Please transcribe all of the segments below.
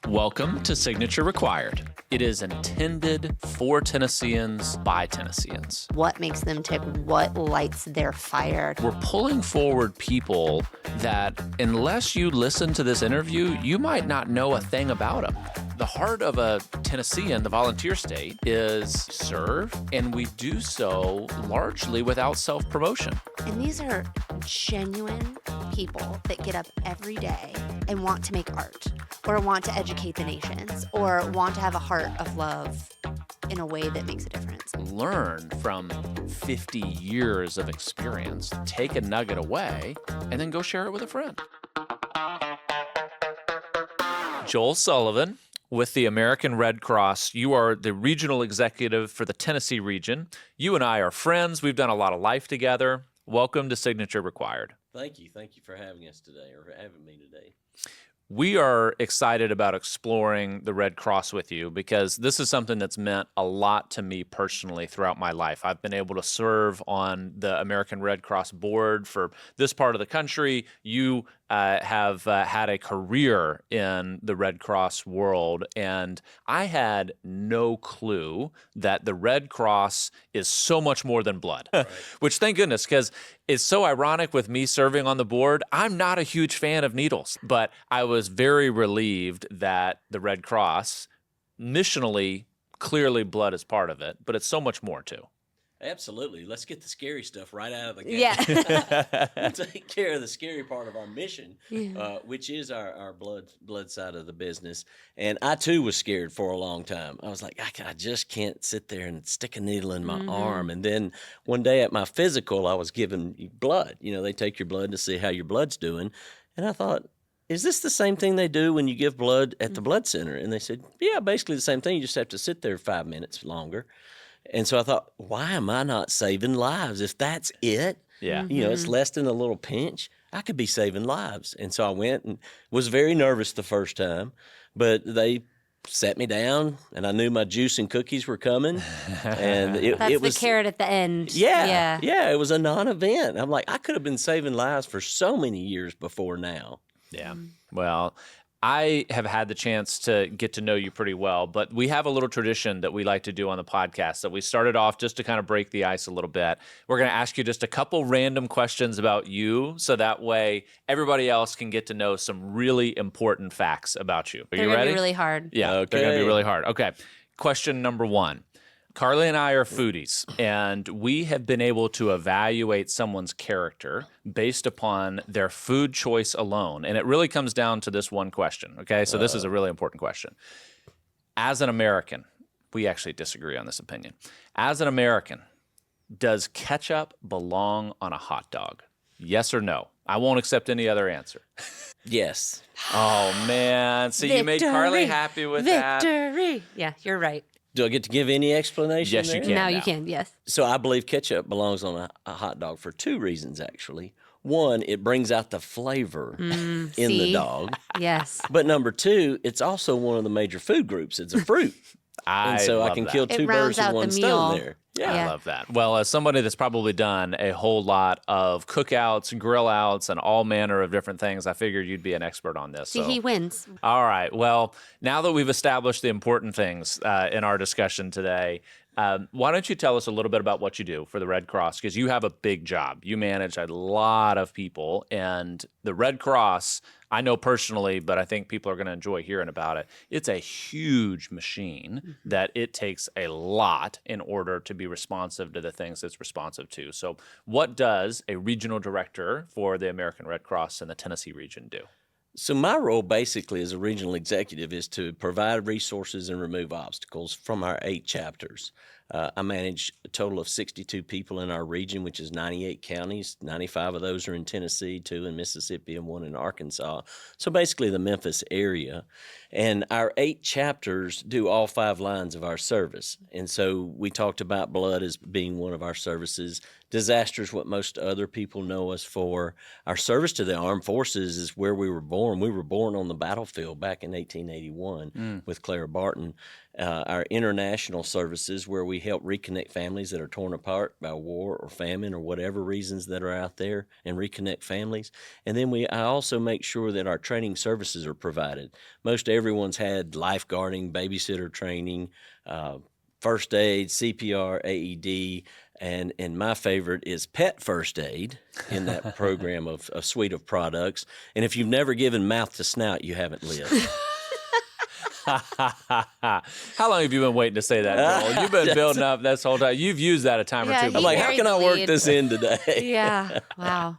Welcome to Signature Required. It is intended for Tennesseans by Tennesseans. What makes them tick? What lights their fire? We're pulling forward people that, unless you listen to this interview, you might not know a thing about them. The heart of a Tennessean, the volunteer state, is serve, and we do so largely without self-promotion. And these are genuine people that get up every day and want to make art, or want to educate the nations, or want to have a heart of love in a way that makes a difference. Learn from 50 years of experience, take a nugget away, and then go share it with a friend. Joel Sullivan with the American Red Cross. You are the regional executive for the Tennessee region. You and I are friends. We've done a lot of life together. Welcome to Signature Required. Thank you. Thank you for having us today, or having me today. We are excited about exploring the Red Cross with you because this is something that's meant a lot to me personally throughout my life. I've been able to serve on the American Red Cross board for this part of the country. You have had a career in the Red Cross world, and I had no clue that the Red Cross is so much more than blood, right. Which thank goodness, because it's so ironic with me serving on the board. I'm not a huge fan of needles, but I was very relieved that the Red Cross, missionally, clearly blood is part of it, but it's so much more too. Absolutely. Let's get the scary stuff right out of the gate. Yeah. We'll take care of the scary part of our mission, which is our blood side of the business. And I, too, was scared for a long time. I was like, I just can't sit there and stick a needle in my arm. And then one day at my physical, I was given blood. You know, they take your blood to see how your blood's doing. And I thought, is this the same thing they do when you give blood at the blood center? And they said, yeah, basically the same thing. You just have to sit there 5 minutes longer. And so I thought, why am I not saving lives? If that's it, you know, it's less than a little pinch, I could be saving lives. And so I went and was very nervous the first time, but they sat me down and I knew my juice and cookies were coming. And That's it was the carrot at the end. Yeah, it was a non-event. I'm like, I could have been saving lives for so many years before now. Yeah. Well, I have had the chance to get to know you pretty well, but we have a little tradition that we like to do on the podcast that we started off just to kind of break the ice a little bit. We're going to ask you just a couple random questions about you so that way everybody else can get to know some really important facts about you. Are you ready? They're going to be really hard. Yeah, okay. They're going to be really hard. Okay. Question number one. Carli and I are foodies, and we have been able to evaluate someone's character based upon their food choice alone. And it really comes down to this one question, okay? So this is a really important question. As an American, we actually disagree on this opinion. As an American, does ketchup belong on a hot dog? Yes or no? I won't accept any other answer. Yes. Oh, man. See, you made Carli happy with that. Victory! Yeah, you're right. Do I get to give any explanation? Yes, you there? can. Now now. you can, yes. So I believe ketchup belongs on a hot dog for two reasons, actually. One, it brings out the flavor in the dog. Yes. But number two, it's also one of the major food groups. It's a fruit. And so I can kill two birds with one stone there. Yeah, I love that. Well, as somebody that's probably done a whole lot of cookouts, grill outs, and all manner of different things, I figured you'd be an expert on this. See, he wins. All right. Well, now that we've established the important things in our discussion today, why don't you tell us a little bit about what you do for the Red Cross? Because you have a big job. You manage a lot of people, and the Red Cross, I know personally, but I think people are going to enjoy hearing about it. It's a huge machine that it takes a lot in order to be responsive to the things it's responsive to. So what does a regional director for the American Red Cross in the Tennessee region do? So my role basically as a regional executive is to provide resources and remove obstacles from our 8 chapters. I manage a total of 62 people in our region, which is 98 counties. 95 of those are in Tennessee, 2 in Mississippi, and 1 in Arkansas. So basically the Memphis area. And our 8 chapters do all 5 lines of our service. And so we talked about blood as being one of our services. Disaster is what most other people know us for. Our service to the armed forces is where we were born. We were born on the battlefield back in 1881 with Clara Barton. Our international services, where we we help reconnect families that are torn apart by war or famine or whatever reasons that are out there, and reconnect families. And then I also make sure that our training services are provided. Most everyone's had lifeguarding, babysitter training, first aid, CPR, AED, and my favorite is pet first aid in that program of a suite of products. And if you've never given mouth to snout, you haven't lived. How long have you been waiting to say that, Joel? You've been building up this whole time. You've used that a time Yeah, or two. I'm like, how buried can I the work lead. this in today? Yeah. Wow.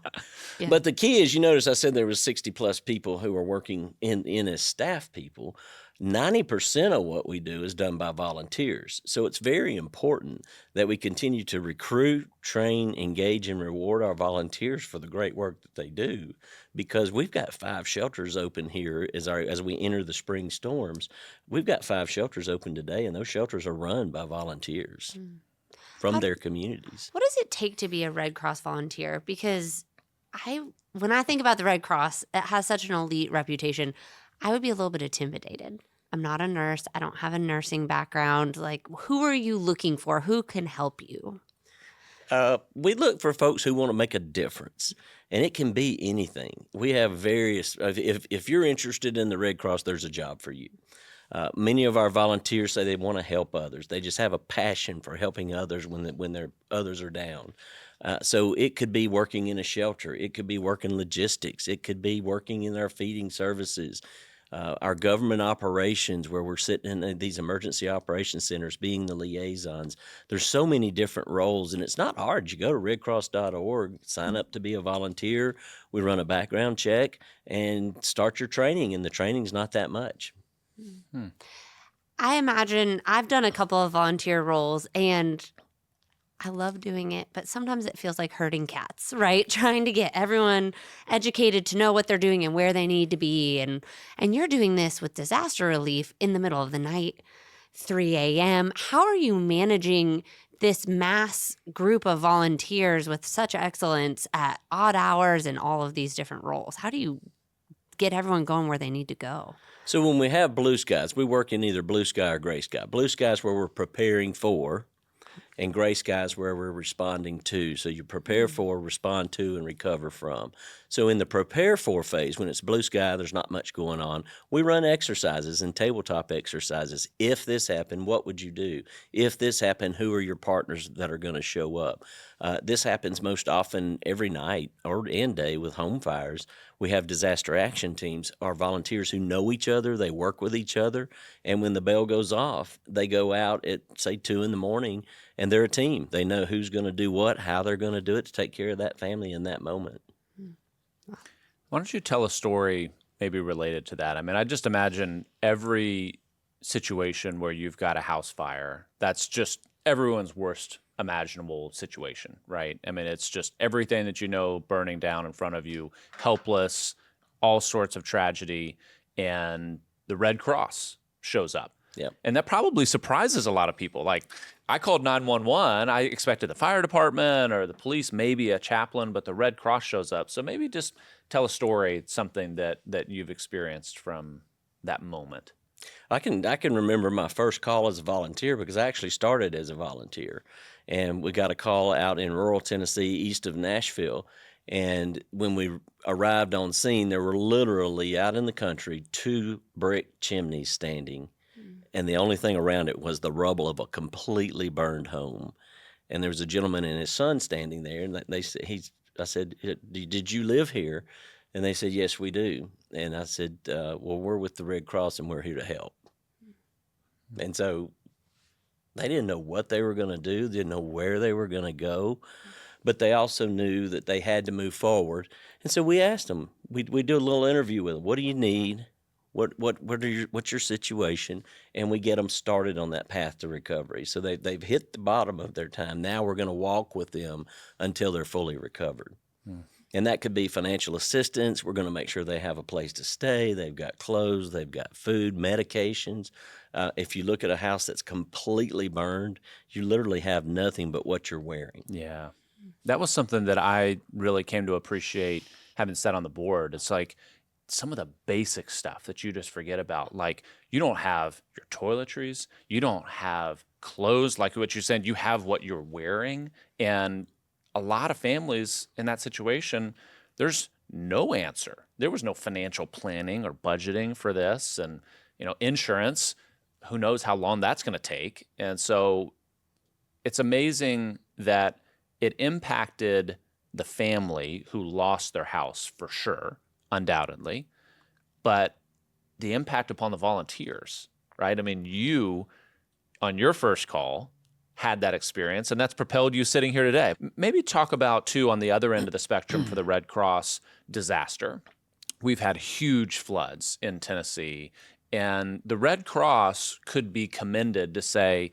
Yeah. But the key is, you notice I said there was 60 plus people who are working in as staff people. 90% of what we do is done by volunteers. So it's very important that we continue to recruit, train, engage, and reward our volunteers for the great work that they do, because we've got 5 shelters open here as we enter the spring storms. We've got 5 shelters open today, and those shelters are run by volunteers from their communities. What does it take to be a Red Cross volunteer? Because when I think about the Red Cross, it has such an elite reputation. I would be a little bit intimidated. I'm not a nurse. I don't have a nursing background. Like, who are you looking for? Who can help you? We look for folks who want to make a difference, and it can be anything. We have various, if you're interested in the Red Cross, there's a job for you. Many of our volunteers say they want to help others. They just have a passion for helping others when their others are down. So it could be working in a shelter. It could be working logistics. It could be working in our feeding services. Our government operations, where we're sitting in these emergency operations centers, being the liaisons. There's so many different roles, and it's not hard. You go to redcross.org, sign up to be a volunteer. We run a background check and start your training, and the training's not that much. I imagine I've done a couple of volunteer roles, and I love doing it, but sometimes it feels like herding cats, right? Trying to get everyone educated to know what they're doing and where they need to be. And you're doing this with disaster relief in the middle of the night, 3 a.m. How are you managing this mass group of volunteers with such excellence at odd hours and all of these different roles? How do you get everyone going where they need to go? So when we have blue skies, we work in either blue sky or gray sky. Blue skies where we're preparing for, and gray skies where we're responding to. So you prepare for, respond to, and recover from. So in the prepare for phase, when it's blue sky, there's not much going on. We run exercises and tabletop exercises. If this happened, what would you do? If this happened, who are your partners that are going to show up? This happens most often every night and day with home fires. We have disaster action teams, our volunteers who know each other, they work with each other, and when the bell goes off, they go out at, say, 2 in the morning, and they're a team. They know who's going to do what, how they're going to do it to take care of that family in that moment. Why don't you tell a story maybe related to that? I mean, I just imagine every situation where you've got a house fire, that's just everyone's worst imaginable situation, right? I mean, it's just everything that you know burning down in front of you, helpless, all sorts of tragedy, and the Red Cross shows up. Yep. And that probably surprises a lot of people. Like, I called 911. I expected the fire department or the police, maybe a chaplain, but the Red Cross shows up. So maybe just tell a story, something that you've experienced from that moment. I can remember my first call as a volunteer because I actually started as a volunteer. And we got a call out in rural Tennessee, east of Nashville. And when we arrived on scene, there were literally out in the country 2 brick chimneys standing. And the only thing around it was the rubble of a completely burned home. And there was a gentleman and his son standing there. And I said, "Did you live here?" And they said, "Yes, we do." And I said, "Well, we're with the Red Cross and we're here to help." And so they didn't know what they were going to do, didn't know where they were going to go, but they also knew that they had to move forward. And so we asked them, we do a little interview with them. What do you need? What's your situation? And we get them started on that path to recovery. So they've hit the bottom of their time. Now we're going to walk with them until they're fully recovered. And that could be financial assistance. We're going to make sure they have a place to stay. They've got clothes. They've got food, medications. If you look at a house that's completely burned, you literally have nothing but what you're wearing. Yeah. That was something that I really came to appreciate having sat on the board. It's like, some of the basic stuff that you just forget about. Like, you don't have your toiletries, you don't have clothes, like what you said, you have what you're wearing. And a lot of families in that situation, there's no answer. There was no financial planning or budgeting for this. And, insurance, who knows how long that's going to take. And so it's amazing that it impacted the family who lost their house for sure, undoubtedly, but the impact upon the volunteers, right? I mean, you, on your first call, had that experience, and that's propelled you sitting here today. Maybe talk about, too, on the other end of the spectrum for the Red Cross disaster. We've had huge floods in Tennessee, and the Red Cross could be commended to say,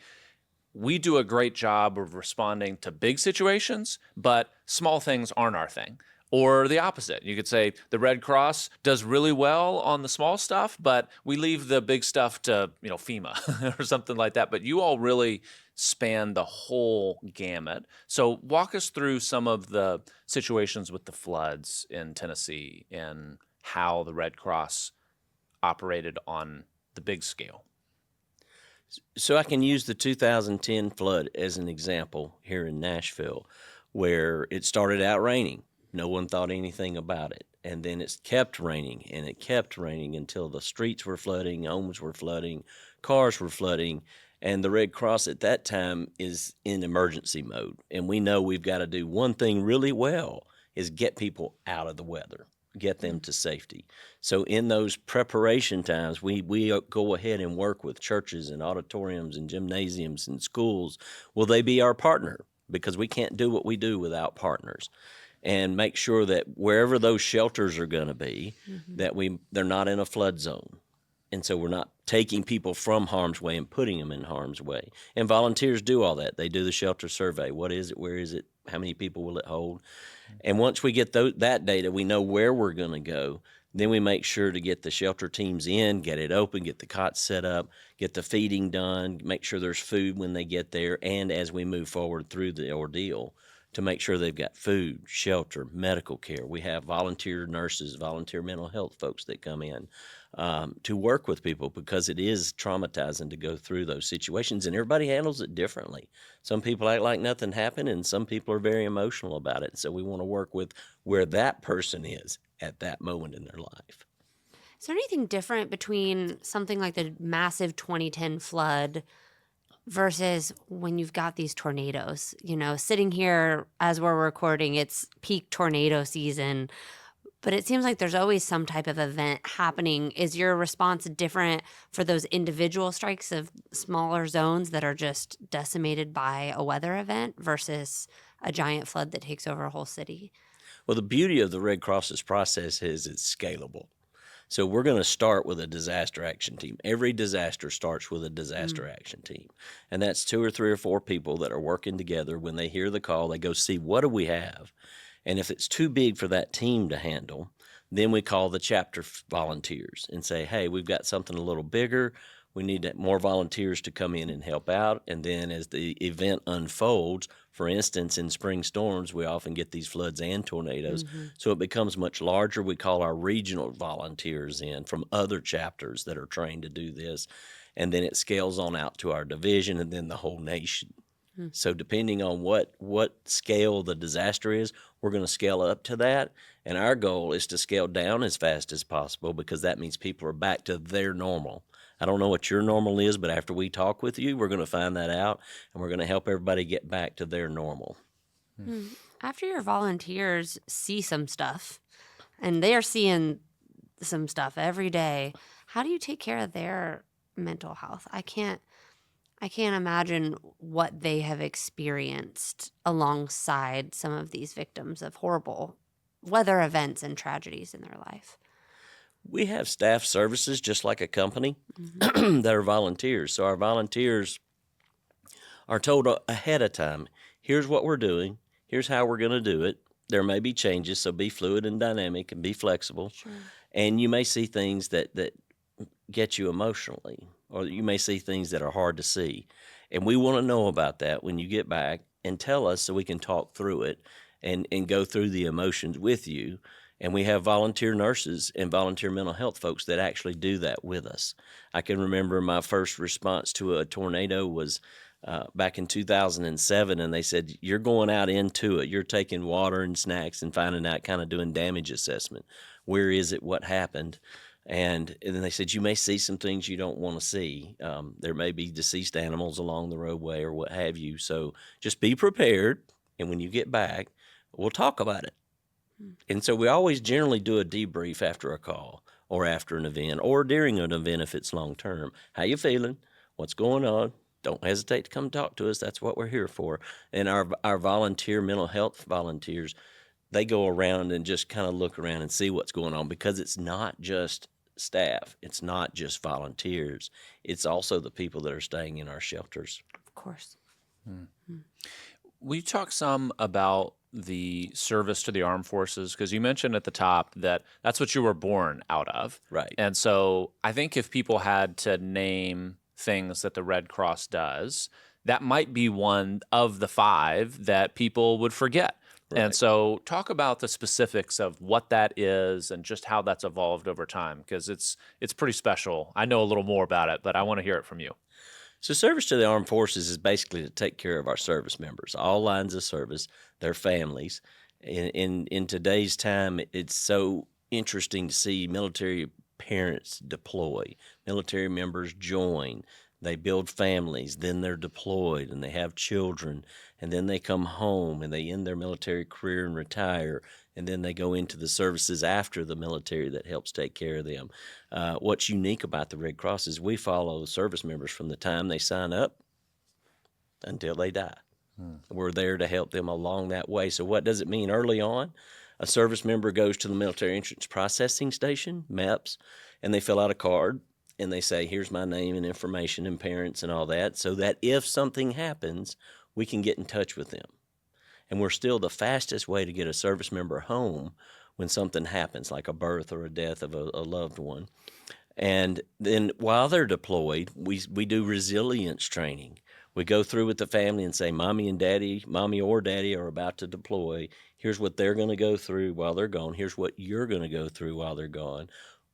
we do a great job of responding to big situations, but small things aren't our thing. Or the opposite. You could say the Red Cross does really well on the small stuff, but we leave the big stuff to, FEMA or something like that. But you all really span the whole gamut. So walk us through some of the situations with the floods in Tennessee and how the Red Cross operated on the big scale. So I can use the 2010 flood as an example here in Nashville, where it started out raining. No one thought anything about it. And then it kept raining, and it kept raining until the streets were flooding, homes were flooding, cars were flooding. And the Red Cross at that time is in emergency mode. And we know we've got to do one thing really well, is get people out of the weather, get them to safety. So in those preparation times, we go ahead and work with churches and auditoriums and gymnasiums and schools. Will they be our partner? Because we can't do what we do without partners. And make sure that wherever those shelters are going to be, that they're not in a flood zone. And so we're not taking people from harm's way and putting them in harm's way. And volunteers do all that. They do the shelter survey. What is it? Where is it? How many people will it hold? And once we get that data, we know where we're going to go. Then we make sure to get the shelter teams in, get it open, get the cots set up, get the feeding done, make sure there's food when they get there, and as we move forward through the ordeal, to make sure they've got food, shelter, medical care. We have volunteer nurses, volunteer mental health folks that come in to work with people, because it is traumatizing to go through those situations, and everybody handles it differently. Some people act like nothing happened, and some people are very emotional about it. So we want to work with where that person is at that moment in their life. Is there anything different between something like the massive 2010 flood versus when you've got these tornadoes? Sitting here as we're recording, it's peak tornado season, but it seems like there's always some type of event happening. Is your response different for those individual strikes of smaller zones that are just decimated by a weather event versus a giant flood that takes over a whole city? Well, the beauty of the Red Cross's process is it's scalable. So we're going to start with a disaster action team. Every disaster starts with a disaster action team. And that's 2 or 3 or 4 people that are working together. When they hear the call, they go see, what do we have? And if it's too big for that team to handle, then we call the chapter volunteers and say, hey, we've got something a little bigger. We need more volunteers to come in and help out. And then as the event unfolds, for instance, in spring storms, we often get these floods and tornadoes. So it becomes much larger. We call our regional volunteers in from other chapters that are trained to do this. And then it scales on out to our division and then the whole nation. So depending on what scale the disaster is, we're going to scale up to that. And our goal is to scale down as fast as possible, because that means people are back to their normal. I don't know what your normal is, but after we talk with you, we're going to find that out, and we're going to help everybody get back to their normal. After your volunteers see some stuff, and they are seeing some stuff every day, how do you take care of their mental health? I can't imagine what they have experienced alongside some of these victims of horrible weather events and tragedies in their life. We have staff services just like a company that are volunteers. So our volunteers are told ahead of time, here's what we're doing, here's how we're going to do it. There may be changes, so be fluid and dynamic and be flexible. Sure. And you may see things that get you emotionally, or you may see things that are hard to see. And we want to know about that when you get back, and tell us so we can talk through it and go through the emotions with you And we have volunteer nurses and volunteer mental health folks that actually do that with us. I can remember my first response to a tornado was back in 2007, and they said, you're going out into it. You're taking water and snacks and finding out, kind of doing damage assessment. Where is it? What happened? And then they said, you may see some things you don't want to see. There may be deceased animals along the roadway or what have you. So just be prepared. And when you get back, we'll talk about it. And so we always generally do a debrief after a call or after an event or during an event if it's long term. How you feeling? What's going on? Don't hesitate to come talk to us. That's what we're here for. And our volunteer mental health volunteers, they go around and just kind of look around and see what's going on, because it's not just staff. It's not just volunteers. It's also the people that are staying in our shelters. Of course. Will you talk some about the service to the armed forces? Because you mentioned at the top that that's what you were born out of. Right. And so I think if people had to name things that the Red Cross does, that might be one of the 5 that people would forget. Right. And so talk about the specifics of what that is and just how that's evolved over time, because it's pretty special. I know a little more about it, but I want to hear it from you. So service to the armed forces is basically to take care of our service members, all lines of service, their families. In today's time, it's so interesting to see military parents deploy, military members join, they build families, then they're deployed and they have children, and then they come home and they end their military career and retire, and then they go into the services after the military that helps take care of them. What's unique about the Red Cross is we follow service members from the time they sign up until they die. We're there to help them along that way. So what does it mean early on? A service member goes to the Military Entrance Processing Station, MEPS, and they fill out a card, and they say, here's my name and information and parents and all that, so that if something happens, we can get in touch with them. And we're still the fastest way to get a service member home when something happens, like a birth or a death of a loved one. And then while they're deployed, we do resilience training. We go through with the family and say, mommy or daddy are about to deploy. Here's what they're going to go through while they're gone. Here's what you're going to go through while they're gone.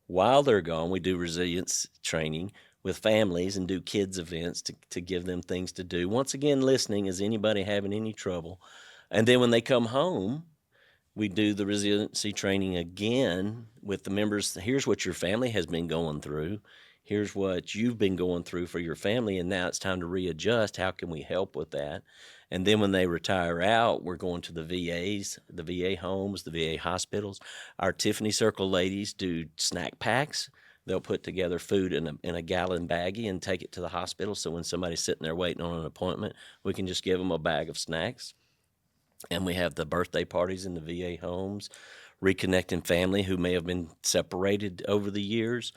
While they're gone, we do resilience training with families and do kids events to give them things to do. Once again, listening, is anybody having any trouble? And then when they come home, we do the resiliency training again with the members. Here's what your family has been going through. Here's what you've been going through for your family, and now it's time to readjust. How can we help with that? And then when they retire out, we're going to the VAs, the VA homes, the VA hospitals. Our Tiffany Circle ladies do snack packs. They'll put together food in a gallon baggie and take it to the hospital. So when somebody's sitting there waiting on an appointment, we can just give them a bag of snacks. And we have the birthday parties in the VA homes, reconnecting family who may have been separated over the years.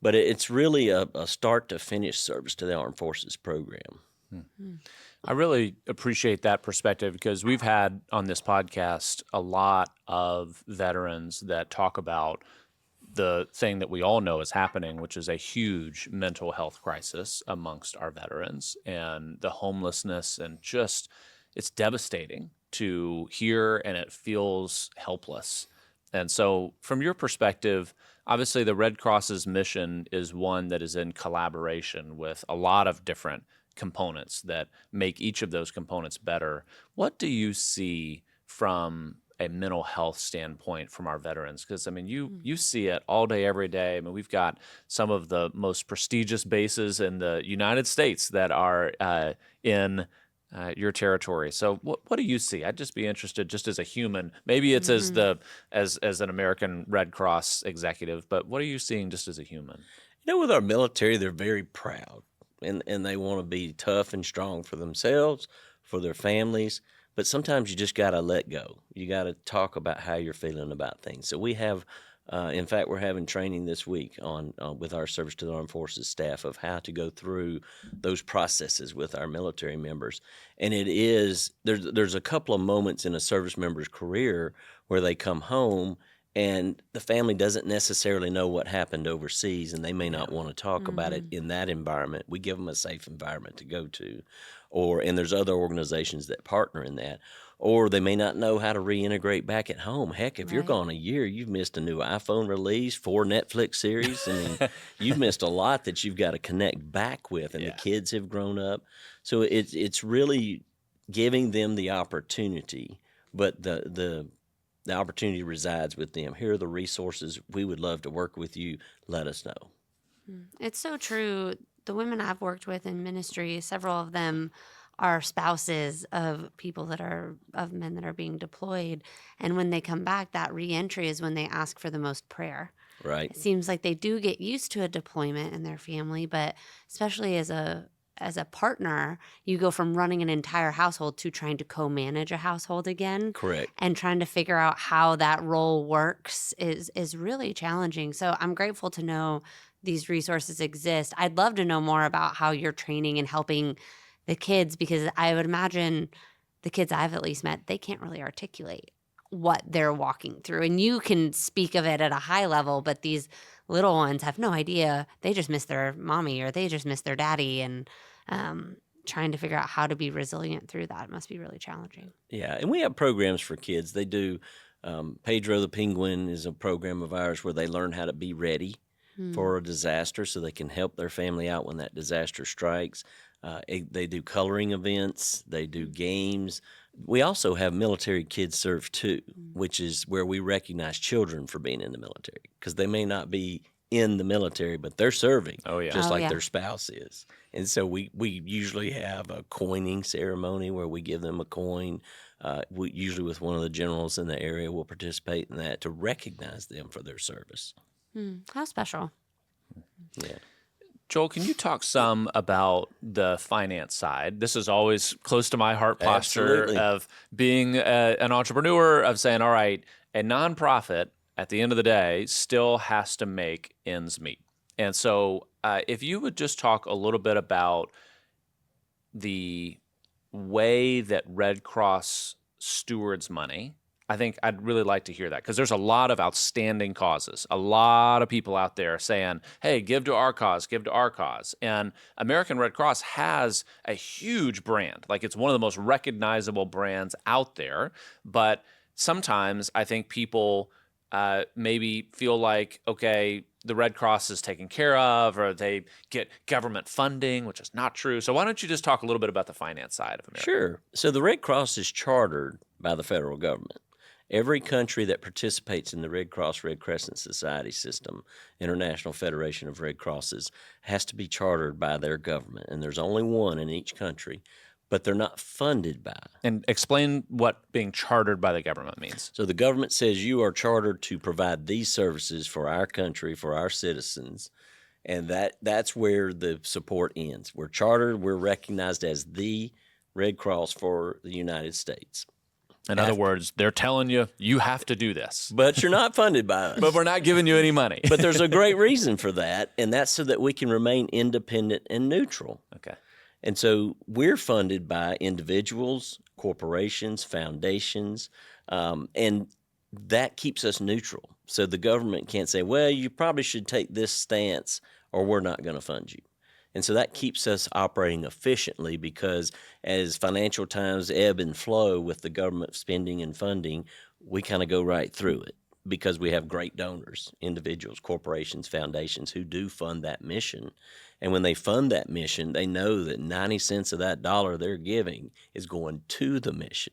But it's really a start to finish service to the Armed Forces program. I really appreciate that perspective, because we've had on this podcast a lot of veterans that talk about the thing that we all know is happening, which is a huge mental health crisis amongst our veterans, and the homelessness, and just it's devastating to hear, and it feels helpless. And so from your perspective, obviously the Red Cross's mission is one that is in collaboration with a lot of different components that make each of those components better. What do you see from a mental health standpoint from our veterans? Because, I mean, you see it all day, every day. I mean, we've got some of the most prestigious bases in the United States that are in your territory. So what do you see? I'd just be interested, just as a human. Maybe it's as an American Red Cross executive, but what are you seeing just as a human? You know, with our military, they're very proud, and they want to be tough and strong for themselves, for their families. But sometimes you just got to let go. You got to talk about how you're feeling about things. So we have, in fact, we're having training this week on with our Service to the Armed Forces staff of how to go through those processes with our military members. And it is, there's a couple of moments in a service member's career where they come home and the family doesn't necessarily know what happened overseas, and they may not want to talk about it in that environment. We give them a safe environment to go to, and there's other organizations that partner in that. or they may not know how to reintegrate back at home. Heck, if you're Right. gone a year, you've missed a new iPhone release, 4 Netflix series. I mean, you've missed a lot that you've got to connect back with, and the Yeah. kids have grown up. So it's really giving them the opportunity, but the opportunity resides with them. Here are the resources. We would love to work with you. Let us know. It's so true. The women I've worked with in ministry, several of them are spouses of people of men that are being deployed. And when they come back, that reentry is when they ask for the most prayer. Right. It seems like they do get used to a deployment in their family, but especially as a partner, you go from running an entire household to trying to co-manage a household again. Correct. And trying to figure out how that role works is really challenging. So I'm grateful to know these resources exist. I'd love to know more about how you're training and helping the kids, because I would imagine the kids I've at least met, they can't really articulate what they're walking through. And you can speak of it at a high level, but these little ones have no idea. They just miss their mommy or they just miss their daddy. And trying to figure out how to be resilient through that must be really challenging. Yeah, and we have programs for kids. They do. Pedro the Penguin is a program of ours where they learn how to be ready for a disaster so they can help their family out when that disaster strikes. They do coloring events. They do games. We also have military kids serve too, which is where we recognize children for being in the military, because they may not be in the military, but they're serving, Oh, yeah. just Oh, like yeah. their spouse is. And so we usually have a coining ceremony where we give them a coin. We usually with one of the generals in the area will participate in that to recognize them for their service. How special. Yeah. Joel, can you talk some about the finance side? This is always close to my heart posture Absolutely. of being an entrepreneur, of saying, all right, a nonprofit at the end of the day still has to make ends meet. And so if you would just talk a little bit about the way that Red Cross stewards money, I think I'd really like to hear that, because there's a lot of outstanding causes. A lot of people out there saying, hey, give to our cause, give to our cause. And American Red Cross has a huge brand. Like, it's one of the most recognizable brands out there. But sometimes I think people maybe feel like, okay, the Red Cross is taken care of, or they get government funding, which is not true. So why don't you just talk a little bit about the finance side of America? Sure. So the Red Cross is chartered by the federal government. Every country that participates in the Red Cross Red Crescent Society system, International Federation of Red Crosses, has to be chartered by their government. And there's only one in each country, but they're not funded by. And explain what being chartered by the government means. So the government says you are chartered to provide these services for our country, for our citizens, and that's where the support ends. We're chartered, we're recognized as the Red Cross for the United States. In other words, they're telling you, you have to do this. But you're not funded by us. But we're not giving you any money. But there's a great reason for that, and that's so that we can remain independent and neutral. Okay. And so we're funded by individuals, corporations, foundations, and that keeps us neutral. So the government can't say, well, you probably should take this stance or we're not going to fund you. And so that keeps us operating efficiently, because as financial times ebb and flow with the government spending and funding, we kind of go right through it, because we have great donors, individuals, corporations, foundations who do fund that mission. And when they fund that mission, they know that 90 cents of that dollar they're giving is going to the mission.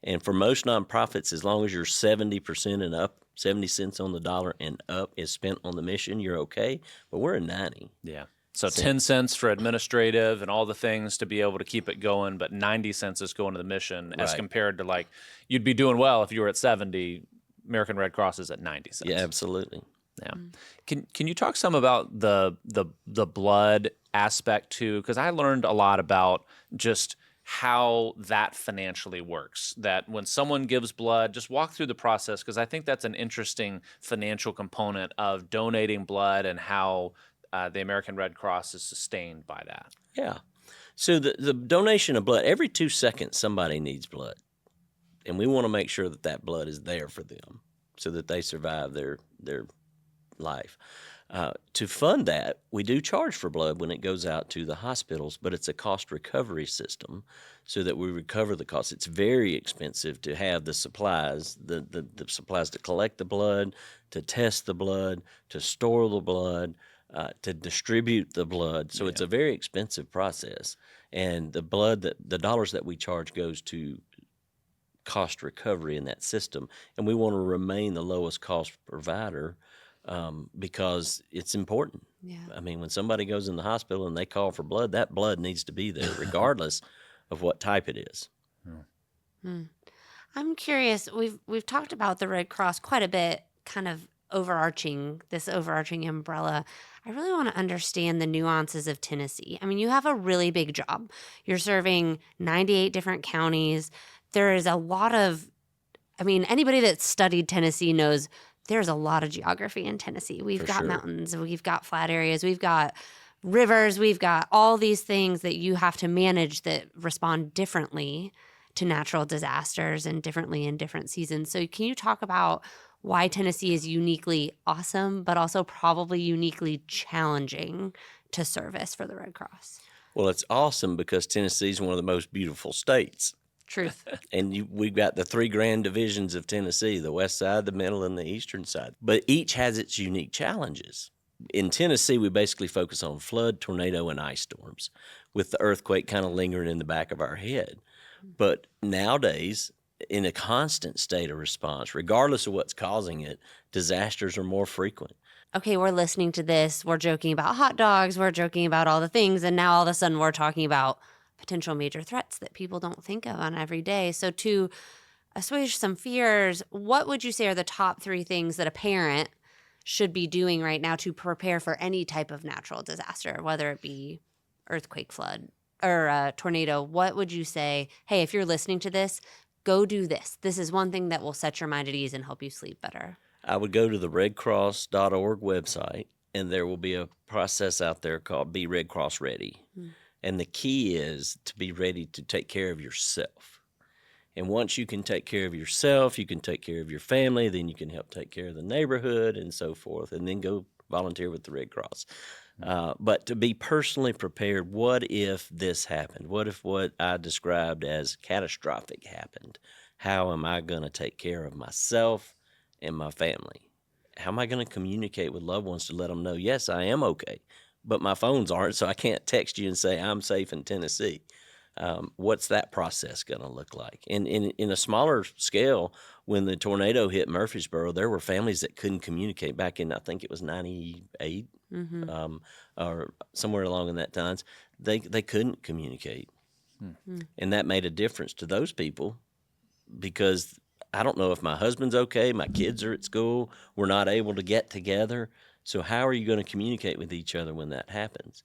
And for most nonprofits, as long as you're 70% and up, 70 cents on the dollar and up is spent on the mission, you're okay. But we're at 90. Yeah. So 10 cents for administrative and all the things to be able to keep it going, but 90 cents is going to the mission, as Right. compared to, like, you'd be doing well if you were at 70. American Red Cross is at 90 cents. Yeah, absolutely. Yeah. Can you talk some about the blood aspect too? Because I learned a lot about just how that financially works. That when someone gives blood, just walk through the process, because I think that's an interesting financial component of donating blood, and how the American Red Cross is sustained by that. Yeah. So the donation of blood, every 2 seconds somebody needs blood. And we want to make sure that that blood is there for them so that they survive their life. To fund that, we do charge for blood when it goes out to the hospitals, but it's a cost recovery system so that we recover the cost. It's very expensive to have the supplies, the supplies to collect the blood, to test the blood, to store the blood, to distribute the blood. So it's a very expensive process. And the dollars that we charge goes to cost recovery in that system. And we want to remain the lowest cost provider because it's important. Yeah. I mean, when somebody goes in the hospital and they call for blood, that blood needs to be there regardless of what type it is. I'm curious. We've talked about the Red Cross quite a bit, kind of this overarching umbrella. I really want to understand the nuances of Tennessee. I mean, you have a really big job. You're serving 98 different counties. There is a lot of, anybody that's studied Tennessee knows there's a lot of geography in Tennessee. We've got mountains, we've got flat areas, we've got rivers, we've got all these things that you have to manage that respond differently to natural disasters and differently in different seasons. So can you talk about why Tennessee is uniquely awesome, but also probably uniquely challenging to service for the Red Cross? Well, it's awesome because Tennessee is one of the most beautiful states. Truth. And we've got the 3 grand divisions of Tennessee, the west side, the middle, and the eastern side. But each has its unique challenges. In Tennessee, we basically focus on flood, tornado, and ice storms, with the earthquake kind of lingering in the back of our head. But nowadays, in a constant state of response, regardless of what's causing it, disasters are more frequent. Okay, we're listening to this. We're joking about hot dogs. We're joking about all the things. And now all of a sudden we're talking about potential major threats that people don't think of on every day. So to assuage some fears, what would you say are the top 3 things that a parent should be doing right now to prepare for any type of natural disaster, whether it be earthquake, flood, or tornado? What would you say, hey, if you're listening to this, go do this. This is one thing that will set your mind at ease and help you sleep better. I would go to the redcross.org website, and there will be a process out there called Be Red Cross Ready. And the key is to be ready to take care of yourself. And once you can take care of yourself, you can take care of your family, then you can help take care of the neighborhood and so forth, and then go volunteer with the Red Cross. But to be personally prepared, what if this happened? What if what I described as catastrophic happened? How am I going to take care of myself and my family? How am I going to communicate with loved ones to let them know, yes, I am okay, but my phones aren't, so I can't text you and say I'm safe in Tennessee. What's that process going to look like? And in a smaller scale, when the tornado hit Murfreesboro, there were families that couldn't communicate back in, I think it was 98, or somewhere along in that times. They couldn't communicate. And that made a difference to those people because I don't know if my husband's okay, my kids are at school, we're not able to get together. So how are you going to communicate with each other when that happens?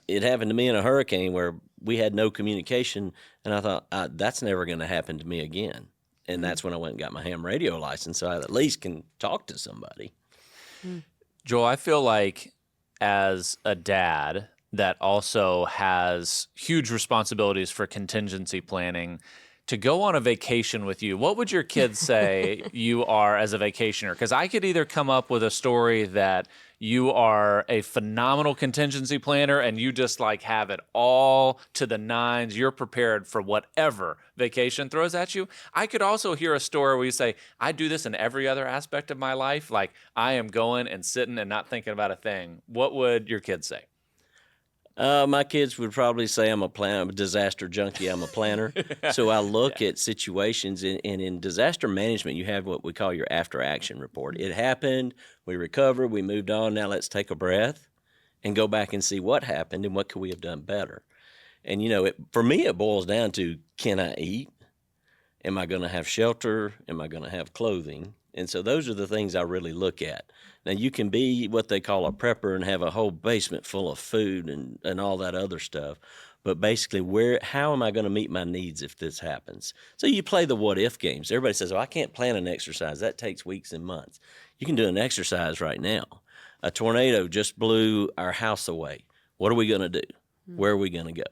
It happened to me in a hurricane where we had no communication, and I thought, that's never going to happen to me again. And that's when I went and got my ham radio license, so I at least can talk to somebody. Joel, I feel like as a dad that also has huge responsibilities for contingency planning, to go on a vacation with you, what would your kids say you are as a vacationer? Because I could either come up with a story that you are a phenomenal contingency planner and you just like have it all to the nines. You're prepared for whatever vacation throws at you. I could also hear a story where you say, I do this in every other aspect of my life. Like I am going and sitting and not thinking about a thing. What would your kids say? My kids would probably say I'm a disaster junkie. I'm a planner. So I look at situations, and in disaster management, you have what we call your after action report. It happened, we recovered, we moved on. Now let's take a breath and go back and see what happened and what could we have done better. And, for me, it boils down to, can I eat? Am I going to have shelter? Am I going to have clothing? And so those are the things I really look at. Now, you can be what they call a prepper and have a whole basement full of food and all that other stuff. But basically, how am I going to meet my needs if this happens? So you play the what-if games. Everybody says, I can't plan an exercise. That takes weeks and months. You can do an exercise right now. A tornado just blew our house away. What are we going to do? Where are we going to go?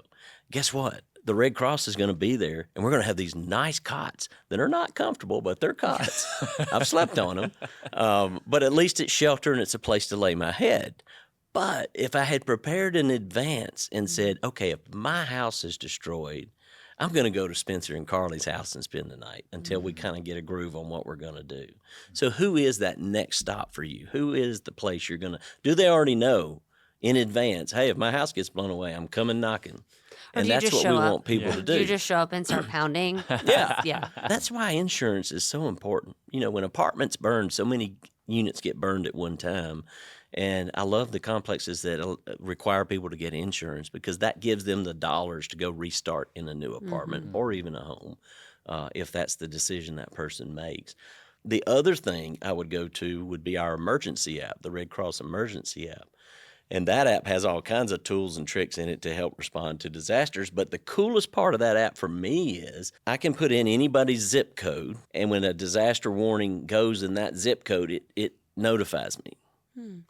Guess what? the Red Cross is going to be there, and we're going to have these nice cots that are not comfortable, but they're cots. I've slept on them. But at least it's shelter and it's a place to lay my head. But if I had prepared in advance and said, okay, if my house is destroyed, I'm going to go to Spencer and Carli's house and spend the night until we kind of get a groove on what we're going to do. So who is that next stop for you? Who is the place you're going to – do they already know in advance, hey, if my house gets blown away, I'm coming knocking? And that's what we want people to do. Do you just show up and start pounding? Yeah. That's why insurance is so important. You know, when apartments burn, so many units get burned at one time. And I love the complexes that require people to get insurance because that gives them the dollars to go restart in a new apartment or even a home if that's the decision that person makes. The other thing I would go to would be our emergency app, the Red Cross Emergency app. And that app has all kinds of tools and tricks in it to help respond to disasters. But the coolest part of that app for me is I can put in anybody's zip code, and when a disaster warning goes in that zip code, it notifies me.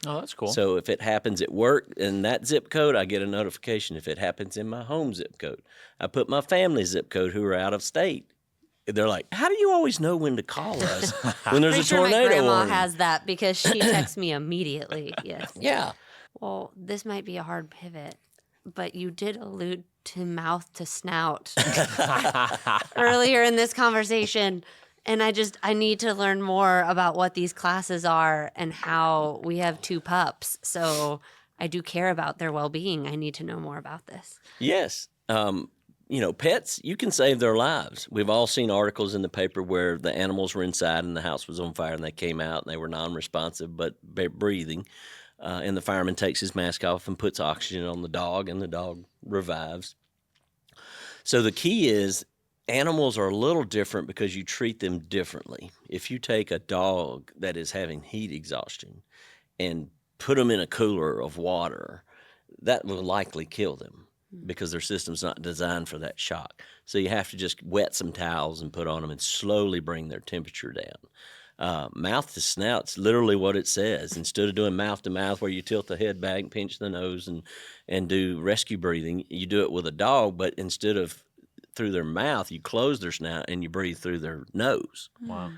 Oh, that's cool. So if it happens at work in that zip code, I get a notification. If it happens in my home zip code, I put my family zip code who are out of state. They're like, how do you always know when to call us when there's a tornado My grandma warning? has that because she texts me immediately. Yes. Yeah. Well, this might be a hard pivot, but you did allude to mouth to snout earlier in this conversation. And I need to learn more about what these classes are and how we have 2 pups. So I do care about their well-being. I need to know more about this. Yes. You know, pets, you can save their lives. We've all seen articles in the paper where the animals were inside and the house was on fire and they came out and they were non-responsive but breathing. And the fireman takes his mask off and puts oxygen on the dog, and the dog revives. So the key is animals are a little different because you treat them differently. If you take a dog that is having heat exhaustion and put them in a cooler of water, that will likely kill them because their system's not designed for that shock. So you have to just wet some towels and put on them and slowly bring their temperature down. Mouth to snout's literally what it says. Instead of doing mouth to mouth where you tilt the head back, pinch the nose, and do rescue breathing, you do it with a dog, but instead of through their mouth, you close their snout and you breathe through their nose. Wow.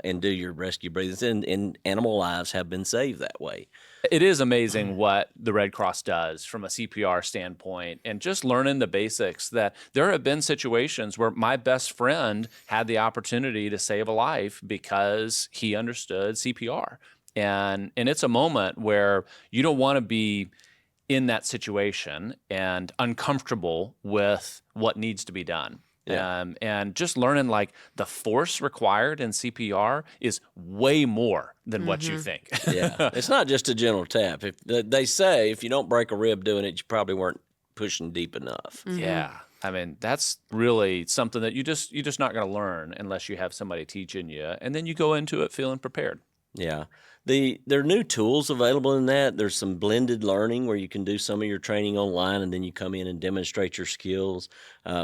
And do your rescue breathing. And animal lives have been saved that way. It is amazing what the Red Cross does from a CPR standpoint and just learning the basics that there have been situations where my best friend had the opportunity to save a life because he understood CPR. And it's a moment where you don't want to be in that situation and uncomfortable with what needs to be done. Yeah. And just learning like the force required in CPR is way more than what you think. Yeah. It's not just a gentle tap. If they say if you don't break a rib doing it, you probably weren't pushing deep enough. Yeah. I mean, that's really something that you're just not going to learn unless you have somebody teaching you. And then you go into it feeling prepared. Yeah. There are new tools available in that. There's some blended learning where you can do some of your training online and then you come in and demonstrate your skills.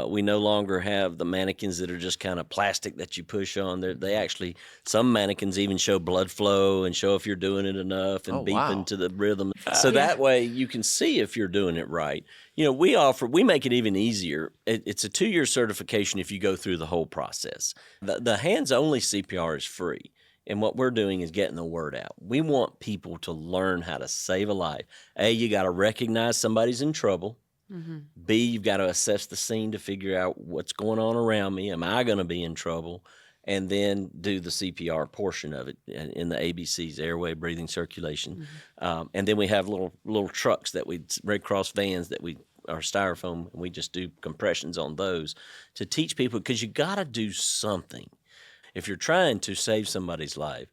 We no longer have the mannequins that are just kind of plastic that you push on. They actually, some mannequins even show blood flow and show if you're doing it enough and beeping to the rhythm. So that way you can see if you're doing it right. You know, we make it even easier. It's a 2-year certification if you go through the whole process. The hands-only CPR is free. And what we're doing is getting the word out. We want people to learn how to save a life. A, you got to recognize somebody's in trouble. B, you've got to assess the scene to figure out what's going on around me. Am I going to be in trouble? And then do the CPR portion of it in the ABCs, airway, breathing, circulation. And then we have little trucks Red Cross vans that are styrofoam, and we just do compressions on those to teach people because you got to do something. If you're trying to save somebody's life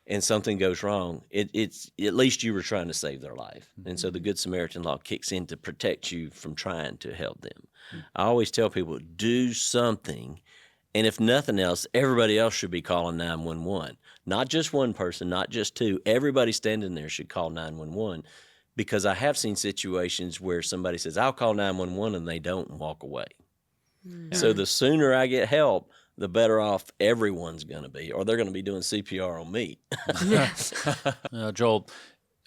and something goes wrong, it's at least you were trying to save their life. And so the Good Samaritan law kicks in to protect you from trying to help them. I always tell people, do something. And if nothing else, everybody else should be calling 911. Not just one person, not just 2. Everybody standing there should call 911 because I have seen situations where somebody says, I'll call 911 and they don't and walk away. So the sooner I get help, the better off everyone's going to be, or they're going to be doing CPR on me. Joel,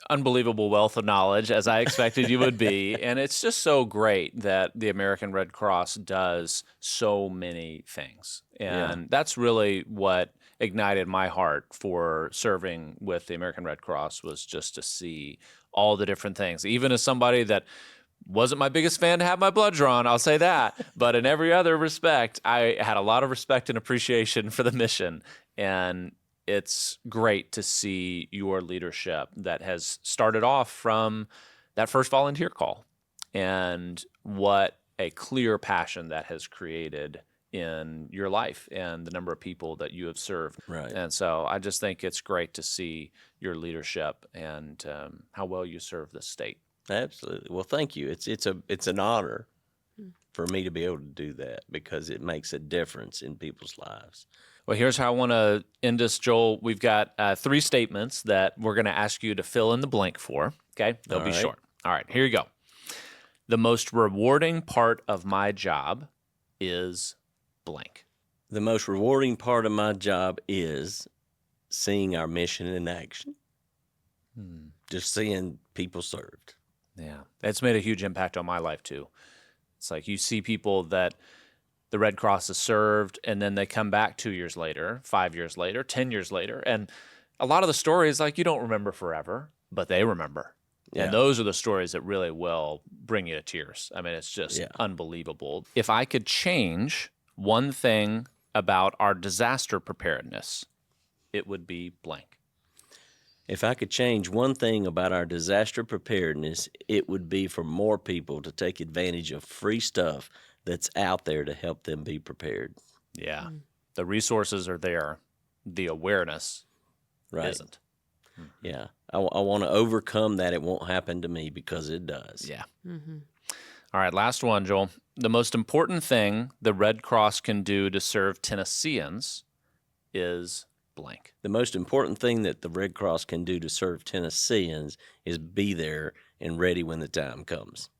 unbelievable wealth of knowledge, as I expected you would be. And it's just so great that the American Red Cross does so many things. And that's really what ignited my heart for serving with the American Red Cross, was just to see all the different things. Even as somebody that wasn't my biggest fan to have my blood drawn, I'll say that. But in every other respect, I had a lot of respect and appreciation for the mission. And it's great to see your leadership that has started off from that first volunteer call, and what a clear passion that has created in your life and the number of people that you have served. Right. And so I just think it's great to see your leadership and how well you serve the state. Absolutely. Well, thank you. It's an honor for me to be able to do that, because it makes a difference in people's lives. Well, here's how I want to end this, Joel. We've got 3 statements that we're going to ask you to fill in the blank for. Okay? They'll be short. All right, here you go. The most rewarding part of my job is blank. The most rewarding part of my job is seeing our mission in action. Just seeing people served. Yeah. It's made a huge impact on my life, too. It's like you see people that the Red Cross has served, and then they come back 2 years later, 5 years later, 10 years later. And a lot of the stories, like, you don't remember forever, but they remember. Yeah. And those are the stories that really will bring you to tears. I mean, it's just unbelievable. If I could change one thing about our disaster preparedness, it would be blank. If I could change one thing about our disaster preparedness, it would be for more people to take advantage of free stuff that's out there to help them be prepared. Yeah. The resources are there. The awareness isn't. Yeah. I want to overcome that. It won't happen to me, because it does. Yeah. All right, last one, Joel. The most important thing the Red Cross can do to serve Tennesseans is blank. The most important thing that the Red Cross can do to serve Tennesseans is be there and ready when the time comes.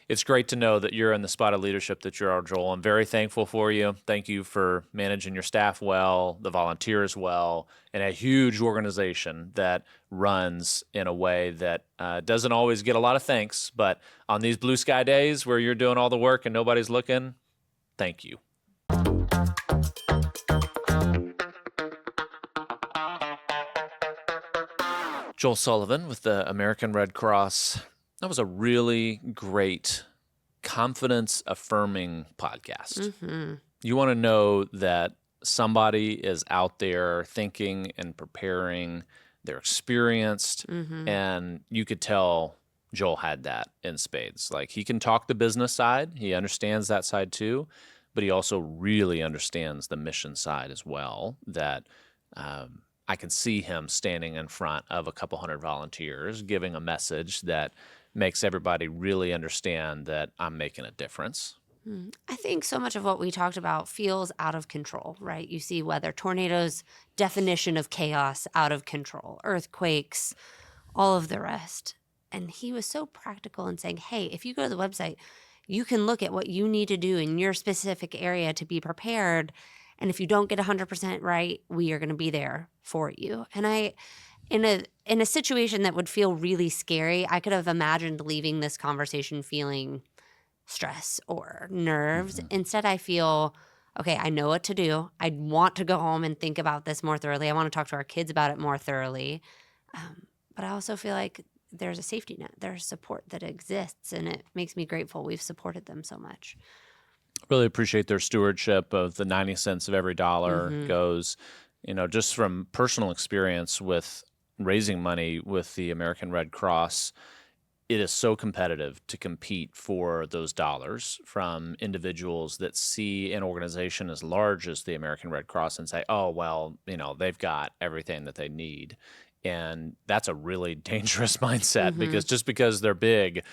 It's great to know that you're in the spot of leadership that you are, Joel. I'm very thankful for you. Thank you for managing your staff well, the volunteers well, and a huge organization that runs in a way that doesn't always get a lot of thanks. But on these blue sky days where you're doing all the work and nobody's looking, thank you. Joel Sullivan with the American Red Cross. That was a really great, confidence-affirming podcast. You want to know that somebody is out there thinking and preparing, they're experienced, and you could tell Joel had that in spades. Like, he can talk the business side, he understands that side too, but he also really understands the mission side as well, that I can see him standing in front of a couple hundred volunteers giving a message that makes everybody really understand that I'm making a difference. I think so much of what we talked about feels out of control, right? You see weather, tornadoes, definition of chaos, out of control, earthquakes, all of the rest. And he was so practical in saying, hey, if you go to the website, you can look at what you need to do in your specific area to be prepared. And if you don't get 100% right, we are going to be there for you. And in a situation that would feel really scary, I could have imagined leaving this conversation feeling stress or nerves. Instead, I feel, okay, I know what to do. I want to go home and think about this more thoroughly. I want to talk to our kids about it more thoroughly. But I also feel like there's a safety net. There's support that exists, and it makes me grateful we've supported them so much. Really appreciate their stewardship of the 90 cents of every dollar goes, just from personal experience with raising money with the American Red Cross. It is so competitive to compete for those dollars from individuals that see an organization as large as the American Red Cross and say, oh, well, they've got everything that they need. And that's a really dangerous mindset, because just because they're big,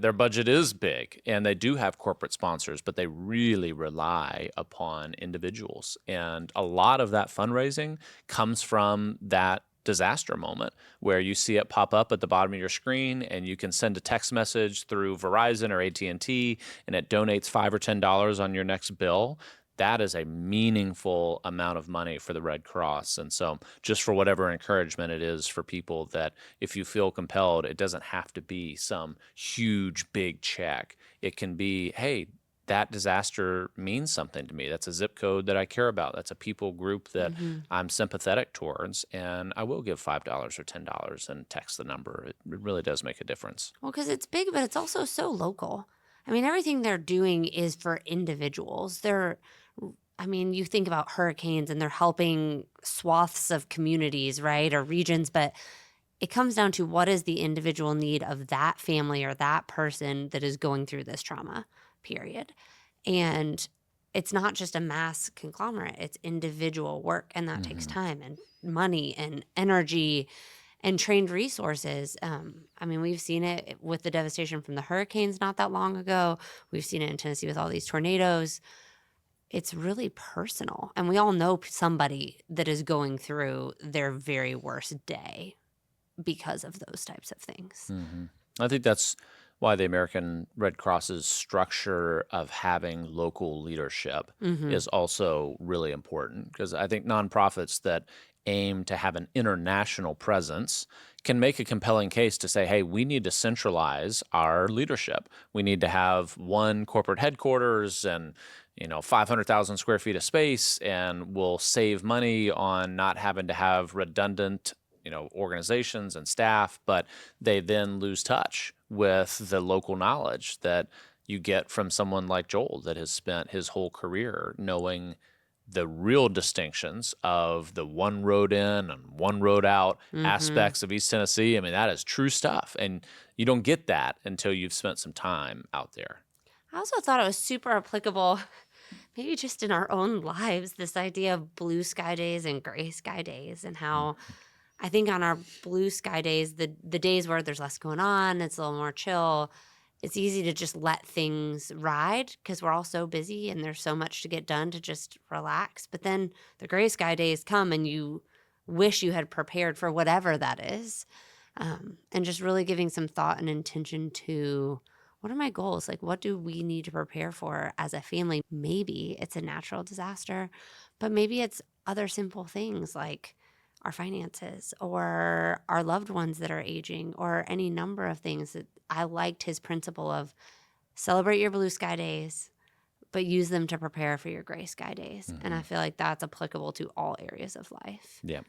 their budget is big, and they do have corporate sponsors, but they really rely upon individuals. And a lot of that fundraising comes from that disaster moment where you see it pop up at the bottom of your screen, and you can send a text message through Verizon or AT&T, and it donates $5 or $10 on your next bill. that is a meaningful amount of money for the Red Cross. And so just for whatever encouragement it is for people, that if you feel compelled, it doesn't have to be some huge, big check. It can be, hey, that disaster means something to me. That's a zip code that I care about. That's a people group that I'm sympathetic towards. And I will give $5 or $10 and text the number. It really does make a difference. Well, because it's big, but it's also so local. I mean, everything they're doing is for individuals. You think about hurricanes and they're helping swaths of communities, right, or regions, but it comes down to what is the individual need of that family or that person that is going through this trauma, period. And it's not just a mass conglomerate, it's individual work, and that takes time and money and energy and trained resources. We've seen it with the devastation from the hurricanes not that long ago. We've seen it in Tennessee with all these tornadoes. It's really personal. And we all know somebody that is going through their very worst day because of those types of things. I think that's why the American Red Cross's structure of having local leadership is also really important, because I think nonprofits that aim to have an international presence can make a compelling case to say, hey, we need to centralize our leadership. We need to have one corporate headquarters and 500,000 square feet of space, and we'll save money on not having to have redundant organizations and staff, but they then lose touch with the local knowledge that you get from someone like Joel, that has spent his whole career knowing the real distinctions of the one road in and one road out aspects of East Tennessee. I mean, that is true stuff. And you don't get that until you've spent some time out there. I also thought it was super applicable, maybe just in our own lives, this idea of blue sky days and gray sky days, and how I think on our blue sky days, the days where there's less going on, it's a little more chill, it's easy to just let things ride because we're all so busy and there's so much to get done to just relax. But then the gray sky days come and you wish you had prepared for whatever that is. And just really giving some thought and intention to, what are my goals? Like, what do we need to prepare for as a family? Maybe it's a natural disaster, but maybe it's other simple things like our finances or our loved ones that are aging, or any number of things. That I liked his principle of celebrate your blue sky days, but use them to prepare for your gray sky days. And I feel like that's applicable to all areas of life. Yeah.